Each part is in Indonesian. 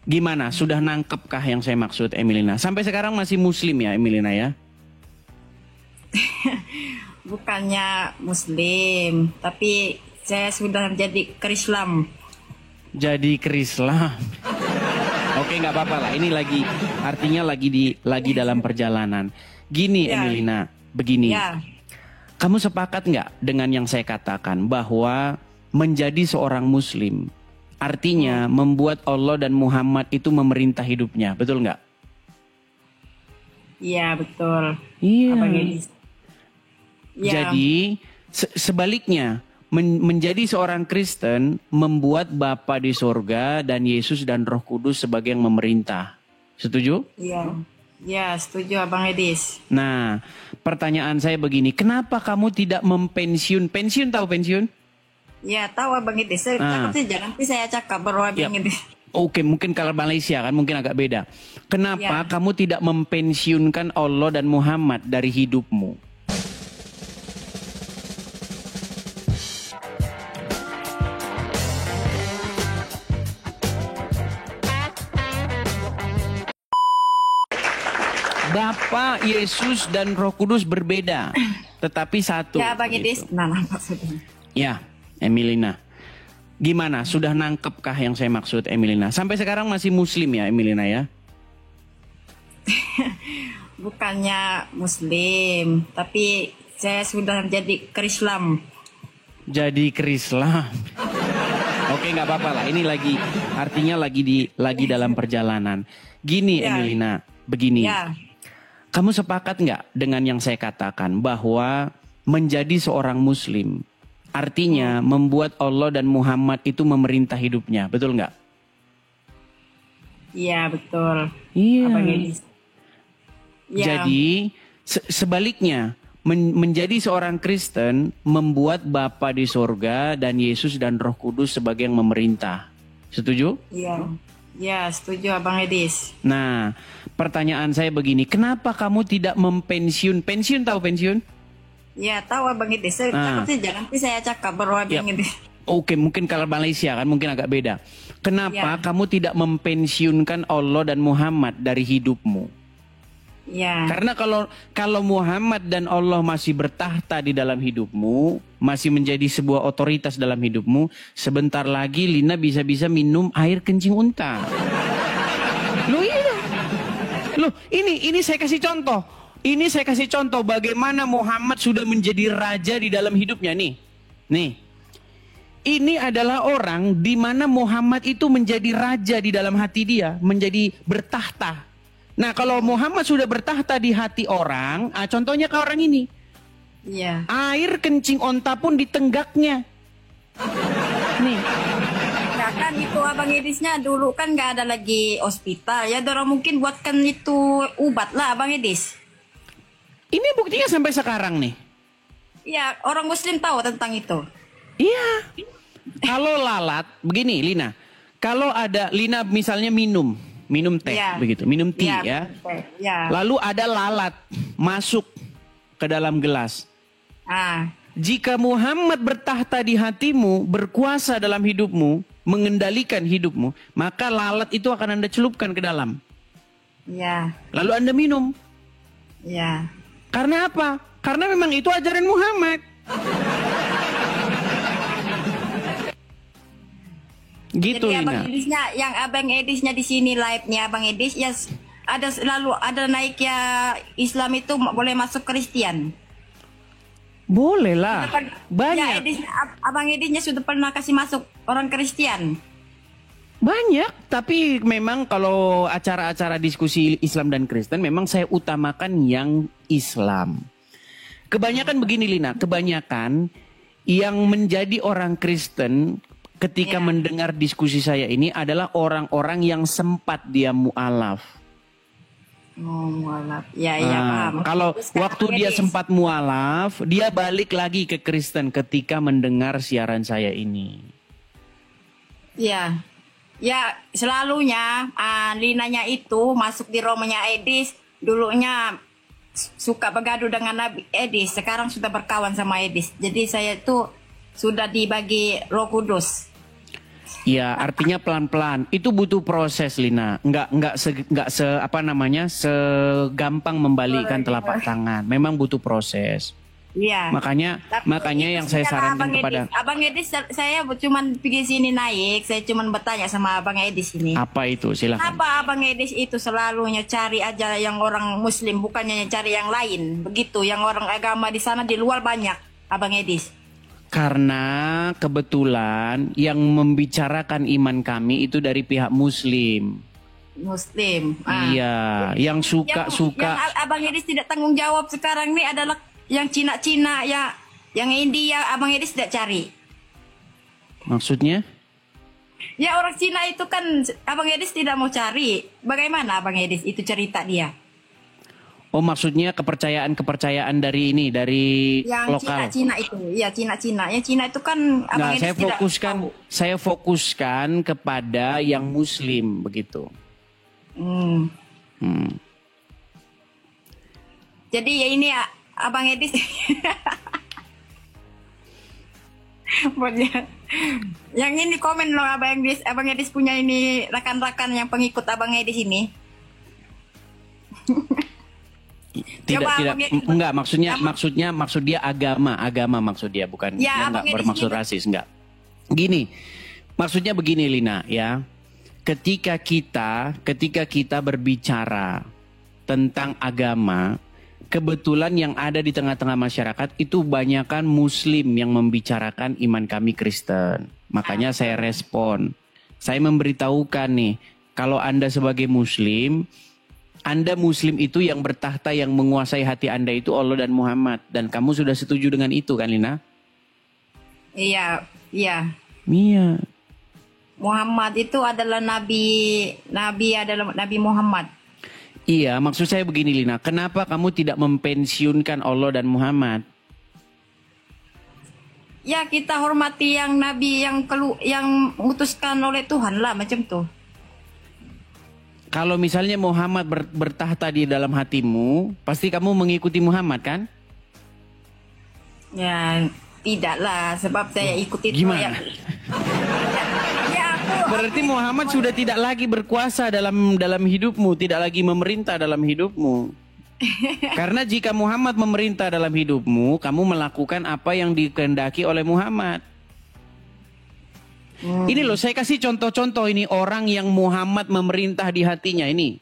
Gimana? Sudah nangkepkah yang saya maksud, Emilina? Sampai sekarang masih muslim ya, Emilina ya? Bukannya Muslim, tapi saya sudah jadi Krislam. Jadi Krislam. Oke, nggak apa-apa lah. Ini artinya lagi dalam perjalanan. Gini, Ya. Emilina, begini. Ya, Kamu sepakat nggak dengan yang saya katakan bahwa menjadi seorang Muslim artinya membuat Allah dan Muhammad itu memerintah hidupnya, betul nggak? iya betul. Iya. Abang Edis. Ya, Jadi sebaliknya menjadi seorang Kristen membuat Bapa di sorga dan Yesus dan Roh Kudus sebagai yang memerintah. Setuju? iya. Ya, setuju Abang Edis. Nah, pertanyaan saya begini, kenapa kamu tidak mempensiun? Pensiun, tahu pensiun? Ya, tahu Abang Edis. Saya Ah. cakap saja, nanti saya cakap baru Abang Yap. Edis. Oke, mungkin kalau Malaysia kan mungkin agak beda. Kenapa Ya. kamu tidak mempensiunkan Allah dan Muhammad dari hidupmu? Bapa, Yesus dan Roh Kudus berbeda, tetapi satu. Ya, Abang Edis. Gitu. Nah, maksudnya. Ya, Emilina. Gimana? Sudah nangkepkah yang saya maksud, Emilina? Sampai sekarang masih muslim ya, Emilina ya? Bukannya Muslim, tapi saya sudah jadi Krislam. Jadi Krislam. Oke, nggak apa-apa lah. Ini artinya lagi dalam perjalanan. Gini, Ya. Emilina, begini. Ya, Kamu sepakat nggak dengan yang saya katakan bahwa menjadi seorang Muslim artinya membuat Allah dan Muhammad itu memerintah hidupnya, betul nggak? iya betul. Iya. Abang Edis. Ya, Jadi sebaliknya menjadi seorang Kristen membuat Bapa di sorga dan Yesus dan Roh Kudus sebagai yang memerintah. Setuju? iya. Ya, setuju Abang Edis. Nah, pertanyaan saya begini, kenapa kamu tidak mempensiun? Pensiun, tahu pensiun? Ya, tahu Abang Edis. Saya Ah. cakap saja, nanti saya cakap baru Abang Edis. Oke, mungkin kalau Malaysia kan mungkin agak beda. Kenapa Ya. kamu tidak mempensiunkan Allah dan Muhammad dari hidupmu? Ya, Karena kalau Muhammad dan Allah masih bertahta di dalam hidupmu, masih menjadi sebuah otoritas dalam hidupmu, sebentar lagi Lina bisa-bisa minum air kencing unta. Loh iya. Loh, ini saya kasih contoh. Ini saya kasih contoh bagaimana Muhammad sudah menjadi raja di dalam hidupnya nih. Nih. Ini adalah orang di mana Muhammad itu menjadi raja di dalam hati dia, menjadi bertahta. Nah, kalau Muhammad sudah bertahta di hati orang, contohnya ke orang ini. iya. Air kencing onta pun di tenggaknya. Nih, Ya kan itu Abang Edisnya dulu kan nggak ada lagi hospital. Ya, dorong mungkin buatkan itu obat lah Abang Edis. ini buktinya sampai sekarang nih. Ya, orang Muslim tahu tentang itu. Iya. Kalau lalat, begini Lina. Kalau ada Lina misalnya minum teh Iya. begitu, minum tea Iya, ya. betul. Ya. Lalu ada lalat masuk ke dalam gelas. Ah, Jika Muhammad bertahta di hatimu, berkuasa dalam hidupmu, mengendalikan hidupmu, maka lalat itu akan Anda celupkan ke dalam. ya. Lalu Anda minum. Ya. Karena apa? Karena memang itu ajaran Muhammad. Gitu, Jadi Lina. yang Abang Edisnya di sini live-nya Abang Edis ya selalu ada naik ya Islam itu boleh masuk Kristen. Boleh lah. Ya, Banyak. Abang Edisnya sudah pernah kasih masuk orang Kristen. Banyak. Tapi memang kalau acara-acara diskusi Islam dan Kristen, memang saya utamakan yang Islam. Kebanyakan begini, Lina. Kebanyakan yang menjadi orang Kristen ketika Ya. mendengar diskusi saya ini adalah orang-orang yang sempat dia mu'alaf. Oh, mualaf. Ya, iya paham. Kalau Terus sekarang waktu dia Edis. sempat mualaf, dia balik lagi ke Kristen ketika mendengar siaran saya ini. Ya. Ya, selalunya Linanya itu masuk di rumahnya Edis. Dulunya suka bergaduh dengan Nabi Edis. Sekarang sudah berkawan sama Edis. Jadi saya itu sudah dibagi Roh Kudus. Ya, artinya pelan-pelan. Itu butuh proses, Lina. Nggak apa namanya, segampang membalikan telapak tangan. Memang butuh proses. Iya. Makanya yang saya sarankan kepada Abang Edis, saya cuman pergi sini naik, saya cuman bertanya sama Abang Edis ini. apa itu? Silakan. Kenapa Abang Edis itu selalunya cari aja yang orang Muslim, bukannya cari yang lain? Begitu, yang orang agama di sana di luar banyak, Abang Edis. Karena kebetulan yang membicarakan iman kami itu dari pihak Muslim. Muslim. Iya, yang suka. Yang Abang Edis tidak tanggung jawab sekarang ini adalah yang Cina-Cina, ya, yang India. Abang Edis tidak cari. Maksudnya? Ya, orang Cina itu kan Abang Edis tidak mau cari. Bagaimana Abang Edis itu cerita dia? Oh, maksudnya kepercayaan dari ini, dari Yang lokal. Cina itu, ya Cina-Cina. Yang Cina itu kan Abang Nah, Edis tidak tahu. saya fokuskan kepada yang Muslim begitu. Hmm. Hmm. Jadi ya ini ya, Abang Edis. Yang ini komen loh Abang Edis punya ini rakan-rakan yang pengikut Abang Edis ini. Coba Enggak, maksud dia agama maksud dia, bukan Ya, dia Abang enggak Edis bermaksud gitu. rasis, enggak. Gini, maksudnya begini Lina ya. Ketika kita berbicara tentang agama, kebetulan yang ada di tengah-tengah masyarakat itu banyakan Muslim yang membicarakan iman kami Kristen. Makanya saya respon. Saya memberitahukan nih, kalau Anda sebagai Muslim, Anda Muslim itu yang bertahta, yang menguasai hati Anda itu Allah dan Muhammad. Dan kamu sudah setuju dengan itu kan Lina? Iya. Iya. Muhammad itu adalah Nabi adalah Nabi Muhammad. Iya, maksud saya begini Lina. Kenapa kamu tidak mempensiunkan Allah dan Muhammad? Ya, kita hormati yang Nabi yang utuskan oleh Tuhan lah, macam tuh. Kalau misalnya Muhammad bertahta di dalam hatimu, pasti kamu mengikuti Muhammad kan? Ya, tidak lah, sebab saya ikut itu. Gimana? Ya, Berarti Muhammad sudah tidak lagi berkuasa dalam hidupmu, tidak lagi memerintah dalam hidupmu. Karena jika Muhammad memerintah dalam hidupmu, kamu melakukan apa yang dikehendaki oleh Muhammad. Ini loh, saya kasih contoh-contoh ini orang yang Muhammad memerintah di hatinya ini.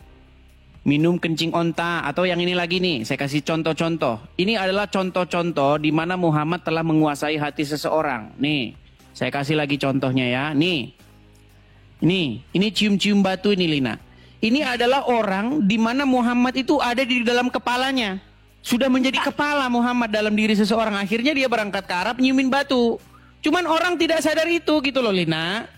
Minum kencing onta atau yang ini lagi nih, saya kasih contoh-contoh. Ini adalah contoh-contoh di mana Muhammad telah menguasai hati seseorang. Nih, saya kasih lagi contohnya ya. Nih, ini cium-cium batu ini Lina. Ini adalah orang di mana Muhammad itu ada di dalam kepalanya. Sudah menjadi kepala Muhammad dalam diri seseorang. Akhirnya dia berangkat ke Arab nyiumin batu. Cuman orang tidak sadar itu gitu loh Lina.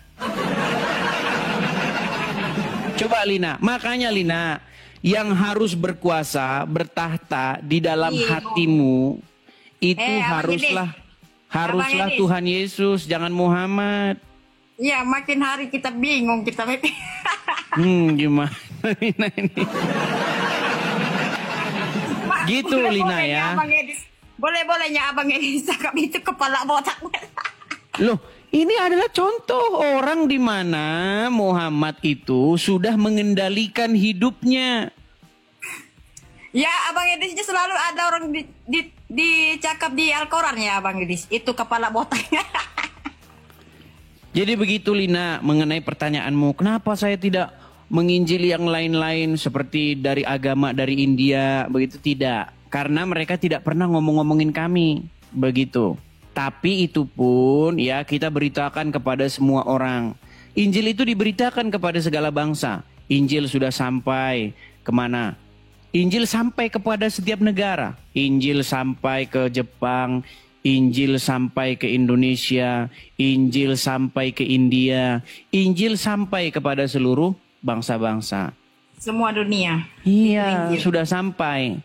Coba Lina, makanya Lina, yang harus berkuasa, bertahta di dalam hatimu itu haruslah Edis. Tuhan Yesus, jangan Muhammad. Ya, makin hari kita bingung kita. Gimana Lina ini? Gitu Lina ya. Boleh-bolehnya Abang Edis cakap itu kepala botak. Loh, ini adalah contoh orang di mana Muhammad itu sudah mengendalikan hidupnya. Ya, Abang Edisnya selalu ada orang dicakap di Al-Quran ya, Abang Edis. Itu kepala botaknya. Jadi begitu Lina, mengenai pertanyaanmu, kenapa saya tidak menginjili yang lain-lain seperti dari agama dari India, begitu tidak. Karena mereka tidak pernah ngomong-ngomongin kami, begitu. Tapi itu pun ya kita beritakan kepada semua orang. Injil itu diberitakan kepada segala bangsa. Injil sudah sampai kemana? Injil sampai kepada setiap negara. Injil sampai ke Jepang, Injil sampai ke Indonesia, Injil sampai ke India, Injil sampai kepada seluruh bangsa-bangsa. Semua dunia. Iya, Injil. sudah sampai.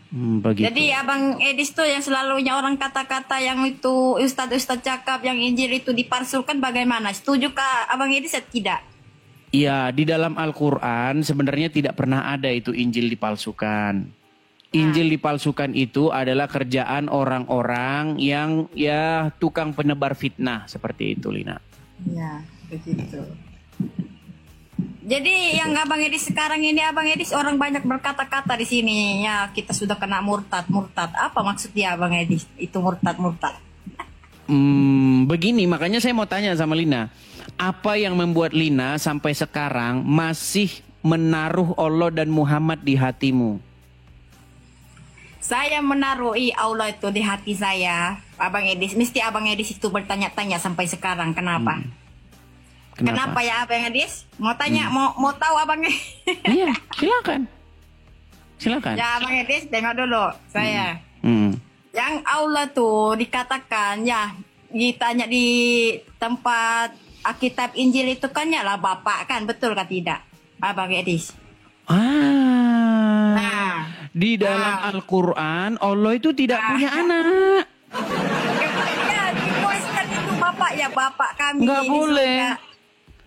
Begitu. Jadi Abang Edis tuh yang selalunya orang kata-kata yang itu Ustadz cakap yang Injil itu dipalsukan, bagaimana? Setuju kah Abang Edis atau tidak? Iya, di dalam Al-Quran sebenarnya tidak pernah ada itu Injil dipalsukan. Injil dipalsukan itu adalah kerjaan orang-orang yang ya tukang penebar fitnah seperti itu, Lina. Ya, begitu. Jadi yang Abang Edis sekarang ini, Abang Edis, orang banyak berkata-kata di sini, ya kita sudah kena murtad. Apa maksud dia, Abang Edis? Itu murtad. Begini, makanya saya mau tanya sama Lina. Apa yang membuat Lina sampai sekarang masih menaruh Allah dan Muhammad di hatimu? Saya menaruh Allah itu di hati saya, Abang Edis. Mesti Abang Edis itu bertanya-tanya sampai sekarang, kenapa? Kenapa ya Abang Edis? Mau tanya, mau tahu Abang Edis? Iya, silakan. Ya Abang Edis, tengok dulu saya. Hmm. Yang Allah tuh dikatakan ya, ditanya di tempat Alkitab Injil itu kan ya lah Bapak kan, betul kan tidak, Abang Edis? Di dalam Al-Quran Allah itu tidak punya anak. Ya, dituliskan itu Bapak ya, Bapak kami. Nggak boleh.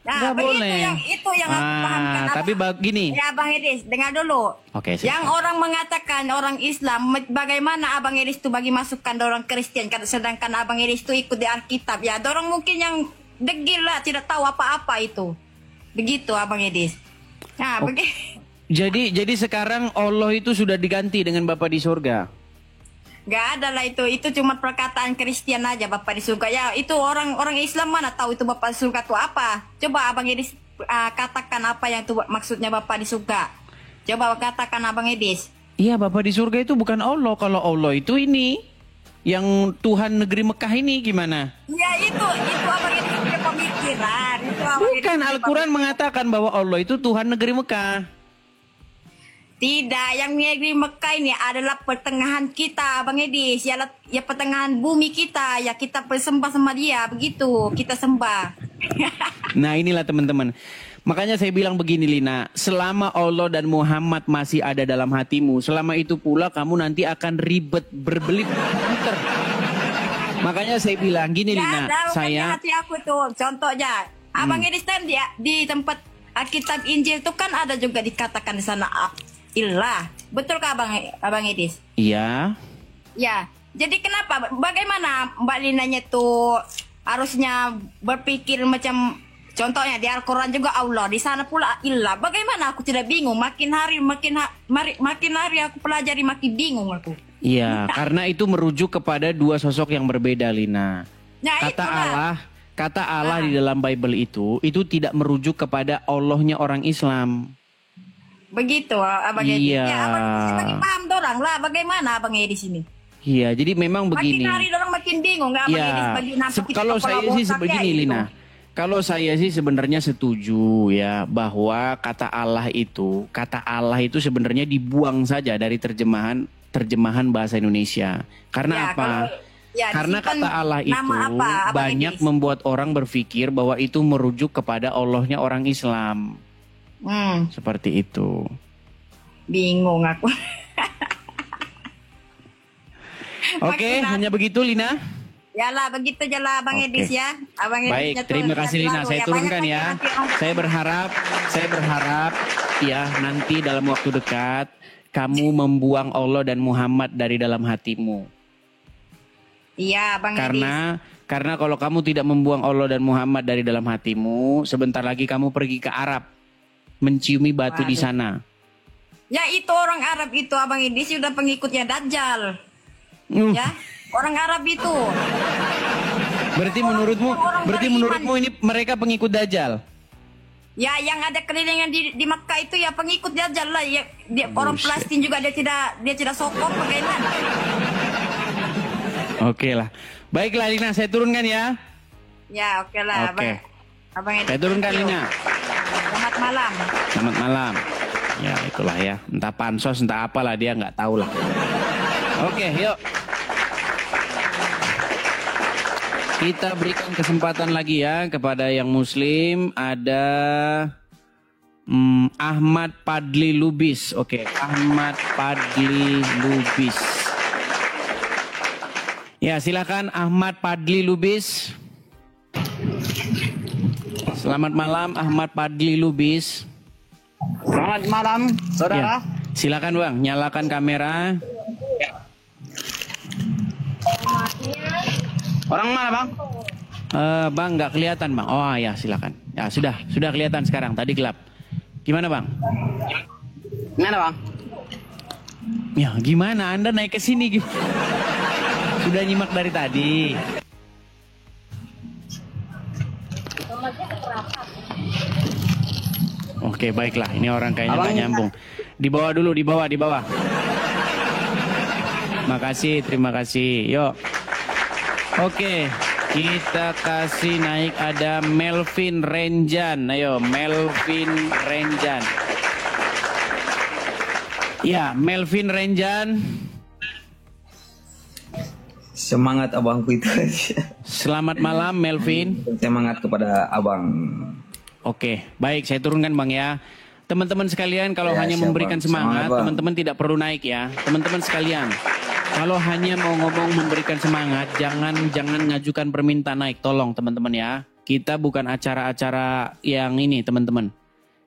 Nah, nggak boleh. Itu yang aku pahamkan. Tapi begini. Ya Abang Edis, dengar dulu. Oke, yang orang mengatakan orang Islam, bagaimana Abang Edis itu bagi masukan orang Kristen, sedangkan Abang Edis itu ikut di Alkitab ya. Dorong mungkin yang degil lah, tidak tahu apa-apa itu. Begitu Abang Edis. Nah, Jadi sekarang Allah itu sudah diganti dengan Bapa di surga. Gak ada lah itu cuma perkataan Kristen aja Bapak di surga. Ya itu orang Islam mana tahu itu Bapak di surga itu apa? Coba Abang Edis katakan apa yang itu maksudnya Bapak di surga. Coba katakan Abang Edis. Iya, Bapa di surga itu bukan Allah. Kalau Allah itu ini yang Tuhan negeri Mekah ini gimana? Ya itu Abang Edis punya pemikiran. Bukan, Al-Quran mengatakan bahwa Allah itu Tuhan negeri Mekah. Tidak, yang negeri Mekah ini adalah pertengahan kita, Bang Edis. Ya pertengahan bumi kita, ya kita bersembah sama dia, begitu. Kita sembah. Nah inilah teman-teman. Makanya saya bilang begini Lina, selama Allah dan Muhammad masih ada dalam hatimu, selama itu pula kamu nanti akan ribet, berbelit, muter. Makanya saya bilang gini Lina, saya... hati aku tuh, contohnya. Abang Edis kan di tempat Alkitab Injil itu kan ada juga dikatakan di sana ilah. Betul kah Abang Edis? Iya. Ya. Jadi kenapa? Bagaimana Mbak Linanya tuh harusnya berpikir macam contohnya di Al-Quran juga Allah, di sana pula ilah. Bagaimana aku tidak bingung? Makin hari aku pelajari makin bingung aku. Iya, karena itu merujuk kepada dua sosok yang berbeda Lina. Nah, Kata Allah di dalam Bible itu tidak merujuk kepada Allahnya orang Islam. Begitu Abang Edis. Iya. Ya Abang Edis paham dorang lah bagaimana Abang Edis ini. Iya, jadi memang begini. Makin hari dorang makin bingung nggak Abang Edis bagi kalau saya sih begini Lina. Kalau saya sih sebenarnya setuju ya bahwa kata Allah itu sebenarnya dibuang saja dari terjemahan bahasa Indonesia. Karena apa? Karena kata Allah itu banyak membuat orang berpikir bahwa itu merujuk kepada Allahnya orang Islam. Seperti itu. Bingung aku. Oke, hanya begitu Lina. Yalah, begitu aja Bang Edis ya. Abang Baik, terima kasih Lina. Saya turunkan ya. Saya berharap ya nanti dalam waktu dekat kamu membuang Allah dan Muhammad dari dalam hatimu. Iya, Bang Edis. Karena kalau kamu tidak membuang Allah dan Muhammad dari dalam hatimu, sebentar lagi kamu pergi ke Arab. Menciumi batu di sana. Ya itu orang Arab itu Abang Edis sudah pengikutnya Dajjal. Ya, orang Arab itu. Berarti menurutmu ini mereka pengikut Dajjal? Ya, yang ada kelilingan di Makkah itu ya pengikut Dajjal lah. Ya, orang Palestina juga dia tidak sokong bagaimana? Oke lah. Baiklah Lina, saya turunkan ya. Ya, oke lah. Oke. Abang Edis. Saya turunkan Lina. Selamat malam. Selamat malam. Ya itulah ya. Entah pansos, entah apalah dia nggak tahu lah. Oke, yuk. Kita berikan kesempatan lagi ya kepada yang Muslim. Ada Ahmad Padli Lubis. Oke, Ahmad Padli Lubis. Ya silakan Ahmad Padli Lubis. Selamat malam Ahmad Padli Lubis. Selamat malam saudara. Silakan Bang, nyalakan kamera. Orang mana Bang? Bang nggak kelihatan Bang. Oh ya silakan. Ya sudah kelihatan sekarang. Tadi gelap. Gimana Bang? Mana Bang? Ya gimana? Anda naik ke sini gitu. Sudah nyimak dari tadi. Oke baiklah. Ini orang kayaknya nggak nyambung. Di bawah dulu, di bawah. Makasih, terima kasih. Yuk. Oke, kita kasih naik ada Melvin Renjan. Ayo, Melvin Renjan. Ya, Melvin Renjan. Semangat abangku itu aja. Selamat malam, Melvin. Semangat kepada abang. Oke, baik, saya turunkan Bang ya. Teman-teman sekalian, kalau Ya, hanya siap, memberikan Bang. semangat, Semangat, Bang. teman-teman tidak perlu naik ya. Teman-teman sekalian, kalau hanya mau ngomong memberikan semangat, jangan ngajukan permintaan naik. Tolong teman-teman ya. Kita bukan acara-acara yang ini teman-teman.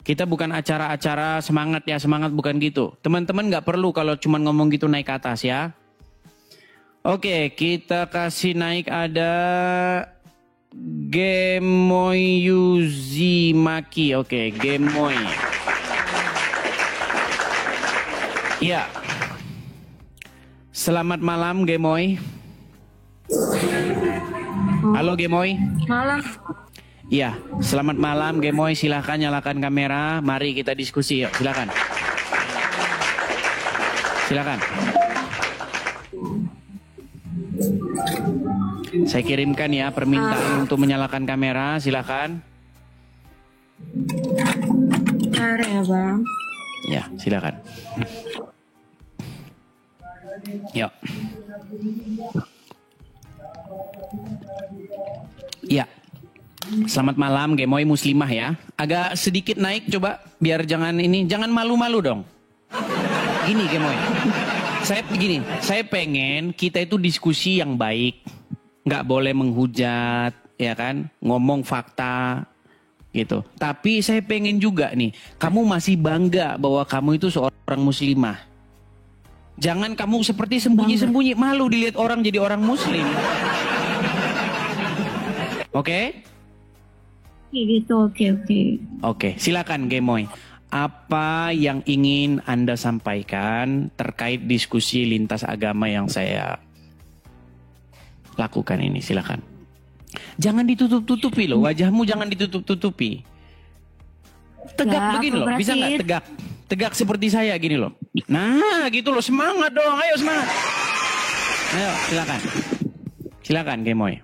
Kita bukan acara-acara semangat ya, semangat bukan gitu. Teman-teman nggak perlu kalau cuma ngomong gitu naik ke atas ya. Oke, kita kasih naik ada Gemoy Yuzimaki. Oke, Gemoy. Ya. Selamat malam Gemoy. Halo Gemoy. Malam. Iya, selamat malam Gemoy. Silahkan nyalakan kamera. Mari kita diskusi. Yuk, silakan. Silakan. Saya kirimkan ya permintaan untuk menyalakan kamera. Silakan. Bentar ya Bang. Ya, silakan. Yuk. Ya. Selamat malam Gemoy Muslimah ya. Agak sedikit naik coba biar jangan malu-malu dong. Gini Gemoy. Saya pengen kita itu diskusi yang baik. Nggak boleh menghujat, ya kan? Ngomong fakta gitu. Tapi saya pengen juga nih, kamu masih bangga bahwa kamu itu seorang muslimah. Jangan kamu seperti sembunyi-sembunyi, malu dilihat orang jadi orang muslim. Oke? Gitu, oke. Oke, silakan Gemoy. Apa yang ingin Anda sampaikan terkait diskusi lintas agama yang saya lakukan ini? Silakan. Jangan ditutup-tutupi loh, wajahmu jangan ditutup-tutupi. Tegak Ya, begini loh, bisa nggak tegak? Tegak seperti saya gini loh. Nah, gitu loh, semangat dong, ayo semangat. Ayo, silakan. Silakan Gemoy.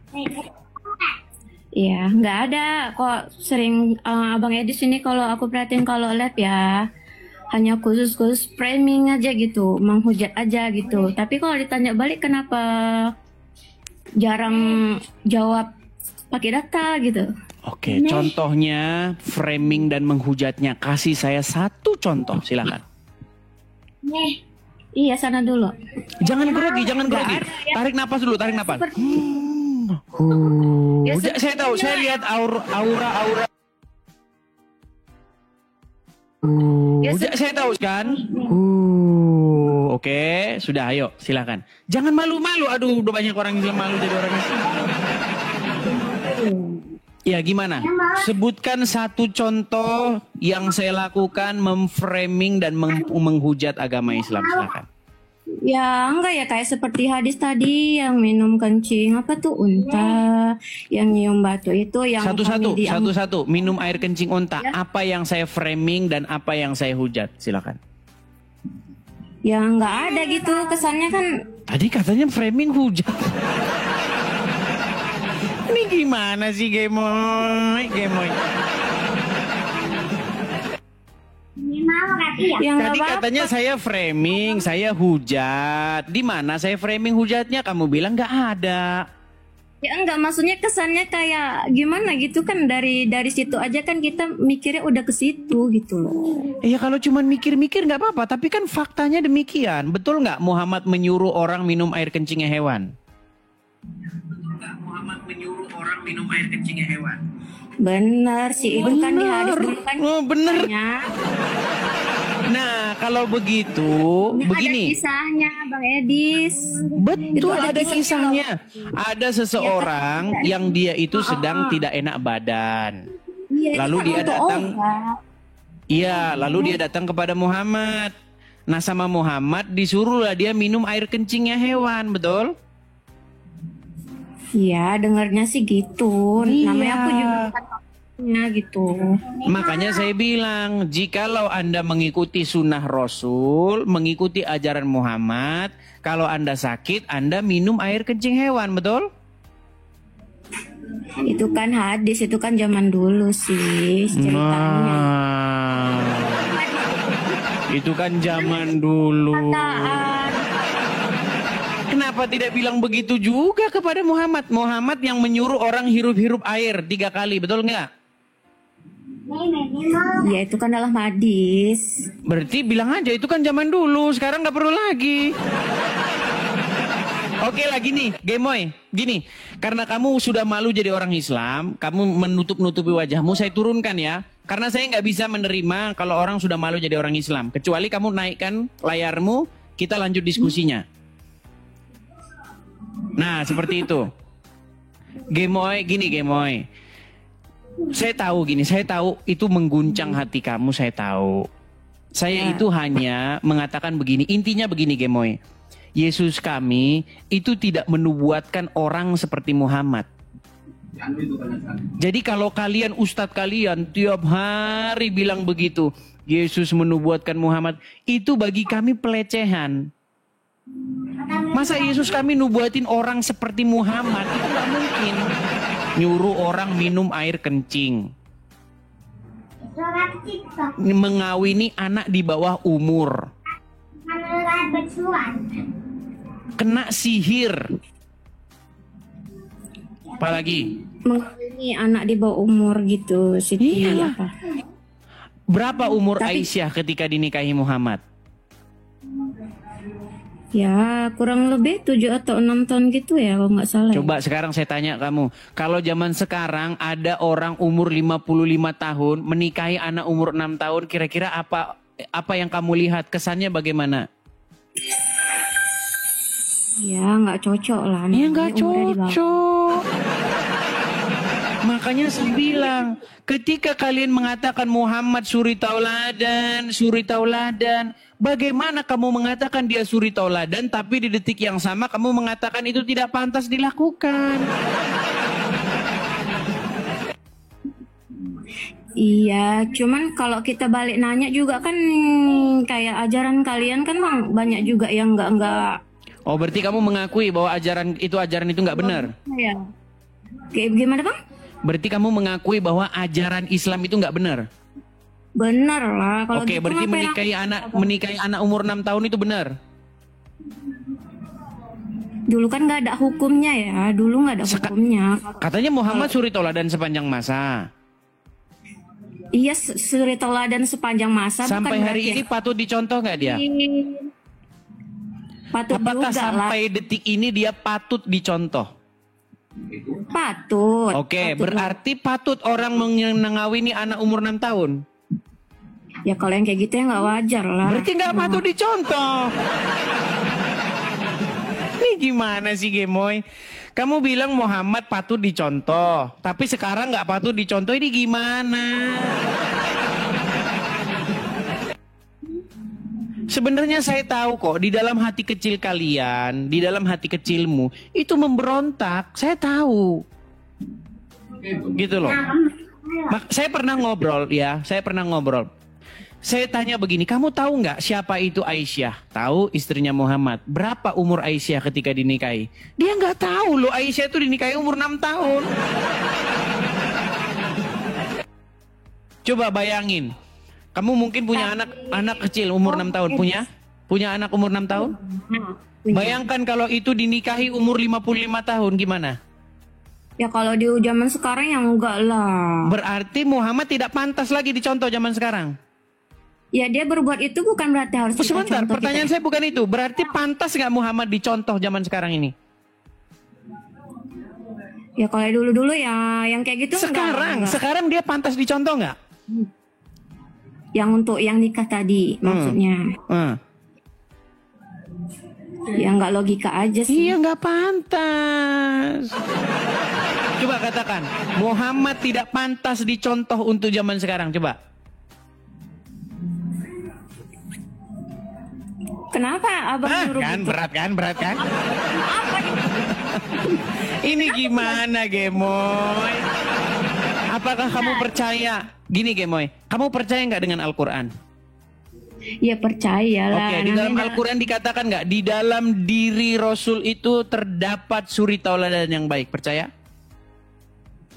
Iya, nggak ada kok sering Abang Edis ini kalau aku perhatiin kalau live ya hanya khusus framing aja gitu, menghujat aja gitu. Tapi kalau ditanya balik kenapa jarang jawab pakai data gitu. Oke, contohnya framing dan menghujatnya. Kasih saya satu contoh, silakan. Iya, sana dulu. Jangan grogi, jangan grogi. Tarik napas dulu, tarik napas. Ya, Saya tahu, saya lihat aura. Ya, Saya tahu kan. Oke, sudah, ayo, silakan. Jangan malu-malu. Aduh, udah banyak orang yang malu jadi orang. Ya, gimana? Sebutkan satu contoh yang saya lakukan memframing dan menghujat agama Islam, silakan. Ya enggak ya kayak seperti hadis tadi yang minum kencing apa tuh unta, yang nyium batu itu yang Satu-satu. Minum air kencing unta. Ya. Apa yang saya framing dan apa yang saya hujat? Silakan. Ya nggak ada gitu kesannya kan. Tadi katanya framing hujat. Ini gimana sih Gemoy? Tadi katanya saya framing, saya hujat. Di mana saya framing hujatnya? Kamu bilang nggak ada. Ya enggak, maksudnya kesannya kayak gimana gitu kan dari situ aja kan kita mikirnya udah ke situ gitu loh. Iya kalau cuma mikir-mikir nggak apa-apa, tapi kan faktanya demikian. Betul nggak Muhammad menyuruh orang minum air kencingnya hewan? Muhammad menyuruh orang minum air kencingnya hewan. Bener sih, itu kan di hadis dulu kan. Oh bener. Nah, kalau begitu, Ada begini. kisahnya Bang Edis. Betul, Itu ada kisahnya. Ada seseorang yang dia itu sedang tidak enak badan. Iya, Lalu itu kan dia untuk datang. obat. Iya, lalu dia datang kepada Muhammad. Nah, sama Muhammad disuruhlah dia minum air kencingnya hewan, betul? Iya, dengarnya sih gitu. Iya. Namanya aku juga bukan dokternya gitu. Makanya saya bilang, jikalau Anda mengikuti sunnah Rasul, mengikuti ajaran Muhammad, kalau Anda sakit, Anda minum air kencing hewan, betul? Itu kan hadis, itu kan zaman dulu sih ceritanya. Itu kan zaman dulu. Perkataan. Kenapa tidak bilang begitu juga kepada Muhammad? Muhammad yang menyuruh orang hirup-hirup air 3 kali, betul nggak? Ya itu kan dalam hadis. Berarti bilang aja itu kan zaman dulu, sekarang nggak perlu lagi. Oke lah gini, Gemoy, gini. Karena kamu sudah malu jadi orang Islam, kamu menutup-nutupi wajahmu, saya turunkan ya. Karena saya nggak bisa menerima kalau orang sudah malu jadi orang Islam. Kecuali kamu naikkan layarmu, kita lanjut diskusinya. Nah, seperti itu. Gemoy, gini Gemoy. Saya tahu gini, saya tahu itu mengguncang hati kamu, saya tahu. Saya itu hanya mengatakan begini, intinya begini Gemoy. Yesus kami itu tidak menubuatkan orang seperti Muhammad. Jadi kalau kalian, ustadz kalian tiap hari bilang begitu, Yesus menubuatkan Muhammad, itu bagi kami pelecehan. Masa Yesus kami nubuatin orang seperti Muhammad? Itu gak mungkin. Nyuruh orang minum air kencing, mengawini anak di bawah umur, kena sihir. Apalagi? Mengawini anak di bawah umur gitu, Siti. Iya. Apa? Berapa umur Tapi- Aisyah ketika dinikahi Muhammad? Ya kurang lebih 7 atau 6 tahun gitu ya kalau nggak salah. Coba sekarang saya tanya kamu, kalau zaman sekarang ada orang umur 55 tahun menikahi anak umur 6 tahun, kira-kira apa yang kamu lihat? Kesannya bagaimana? Ya nggak cocok lah. Ya namanya nggak umurnya di bawah. cocok. Makanya saya bilang, ketika kalian mengatakan Muhammad suri tauladan, bagaimana kamu mengatakan dia suri tauladan, tapi di detik yang sama kamu mengatakan itu tidak pantas dilakukan? Iya, cuman kalau kita balik nanya juga kan kayak ajaran kalian kan Bang, banyak juga yang nggak Oh, berarti kamu mengakui bahwa ajaran itu nggak benar? ya. Kayak gimana Bang? Berarti kamu mengakui bahwa ajaran Islam itu nggak benar? Bener lah. Kalau Oke, gitu berarti ngapain menikahi anak umur 6 tahun itu benar? dulu kan nggak ada hukumnya ya. Dulu nggak ada hukumnya. Katanya Muhammad suri tauladan sepanjang masa. Iya, suri tauladan sepanjang masa. Sampai bukan hari berarti ini patut dicontoh nggak dia? patut Apakah juga lah. sampai detik ini dia patut dicontoh? Patut. Oke, Patut. berarti patut orang mengawini anak umur 6 tahun. Ya kalau yang kayak gitu ya nggak wajar lah. Berarti nggak patut dicontoh. Ini gimana sih Gemoy? Kamu bilang Muhammad patut dicontoh, tapi sekarang nggak patut dicontoh, ini gimana? Sebenarnya saya tahu kok di dalam hati kecil kalian, di dalam hati kecilmu itu memberontak. Saya tahu. Gitu loh. Saya pernah ngobrol ya, saya pernah ngobrol. Saya tanya begini, kamu tahu nggak siapa itu Aisyah? Tahu, istrinya Muhammad. Berapa umur Aisyah ketika dinikahi? Dia nggak tahu loh, Aisyah itu dinikahi umur 6 tahun. Coba bayangin, kamu mungkin punya anak kecil umur 6 tahun, punya anak umur 6 tahun? Nah, punya. Bayangkan kalau itu dinikahi umur 55 tahun, gimana? Ya kalau di zaman sekarang ya enggak lah. Berarti Muhammad tidak pantas lagi dicontoh zaman sekarang. Ya dia berbuat itu bukan berarti harus kita Sebentar, contoh pertanyaan kita. saya bukan itu. Berarti pantas nggak Muhammad dicontoh zaman sekarang ini? Ya kalau dulu-dulu ya yang kayak gitu enggak. Sekarang dia pantas dicontoh nggak? Yang untuk yang nikah tadi maksudnya. Ya nggak logika aja sih. Iya nggak pantas. Coba katakan, Muhammad tidak pantas dicontoh untuk zaman sekarang. Coba. Kenapa abang nyuruh Kan gitu? berat kan? Ini gimana Gemoy? Apakah kamu percaya? Gini Gemoy, kamu percaya nggak dengan Al-Quran? Ya percaya lah. Oke, di dalam Al-Quran dikatakan nggak? Di dalam diri Rasul itu terdapat suri tauladan yang baik. Percaya?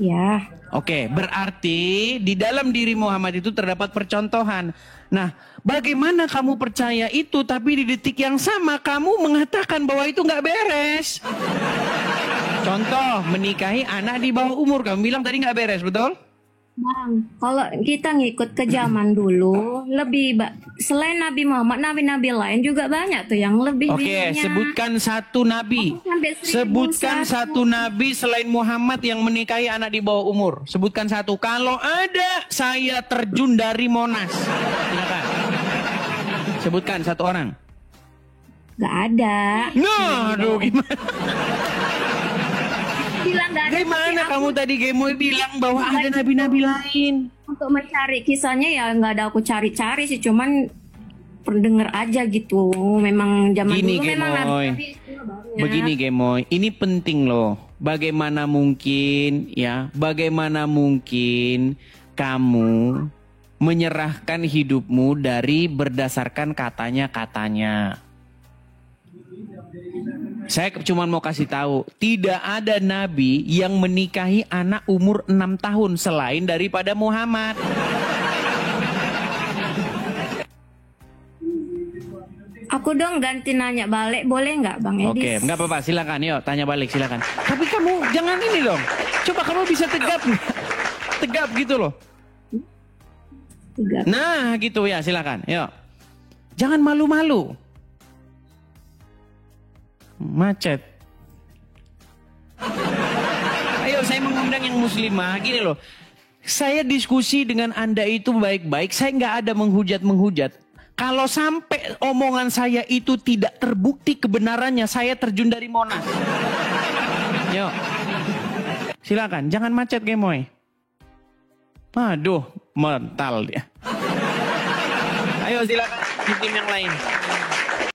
Ya. Oke, berarti di dalam diri Muhammad itu terdapat percontohan. Nah, bagaimana kamu percaya itu tapi di detik yang sama kamu mengatakan bahwa itu nggak beres? Contoh, menikahi anak di bawah umur. Kamu bilang tadi nggak beres, betul? Bang, kalau kita ngikut ke zaman dulu, selain Nabi Muhammad, nabi-nabi lain juga banyak tuh yang lebih Oke, bininya. sebutkan satu nabi. Sampai 1001. Sebutkan satu nabi selain Muhammad yang menikahi anak di bawah umur. Sebutkan satu. Kalau ada, saya terjun dari Monas. Silakan. Sebutkan satu orang. Gak ada. Nah, aduh gimana? Bilang gak ada. Gimana tapi kamu tadi Gemoy bilang bahwa ada nabi-nabi lain? untuk mencari kisahnya ya nggak ada aku cari-cari sih, cuman pendengar aja gitu. Memang zaman Gini, dulu memang Gemoy. nabi banyak. Begini Gemoy, ini penting loh. Bagaimana mungkin kamu menyerahkan hidupmu dari berdasarkan katanya-katanya. Saya cuma mau kasih tahu, tidak ada nabi yang menikahi anak umur 6 tahun selain daripada Muhammad. Aku dong ganti nanya balik, boleh nggak Bang Edis? Oke, nggak apa-apa, silakan. Yuk, tanya balik, silakan. Tapi kamu jangan ini dong. Coba kamu bisa tegap, tegap gitu loh. Tiga. Nah, gitu ya, silakan. Yuk, jangan malu-malu. Macet. Ayo, saya mengundang yang muslimah. Gini loh, saya diskusi dengan Anda itu baik-baik. Saya nggak ada menghujat-menghujat. Kalau sampai omongan saya itu tidak terbukti kebenarannya, saya terjun dari Monas. Yuk, silakan. Jangan macet, Gemoy. Aduh, mental dia. Ayo silakan di tim yang lain.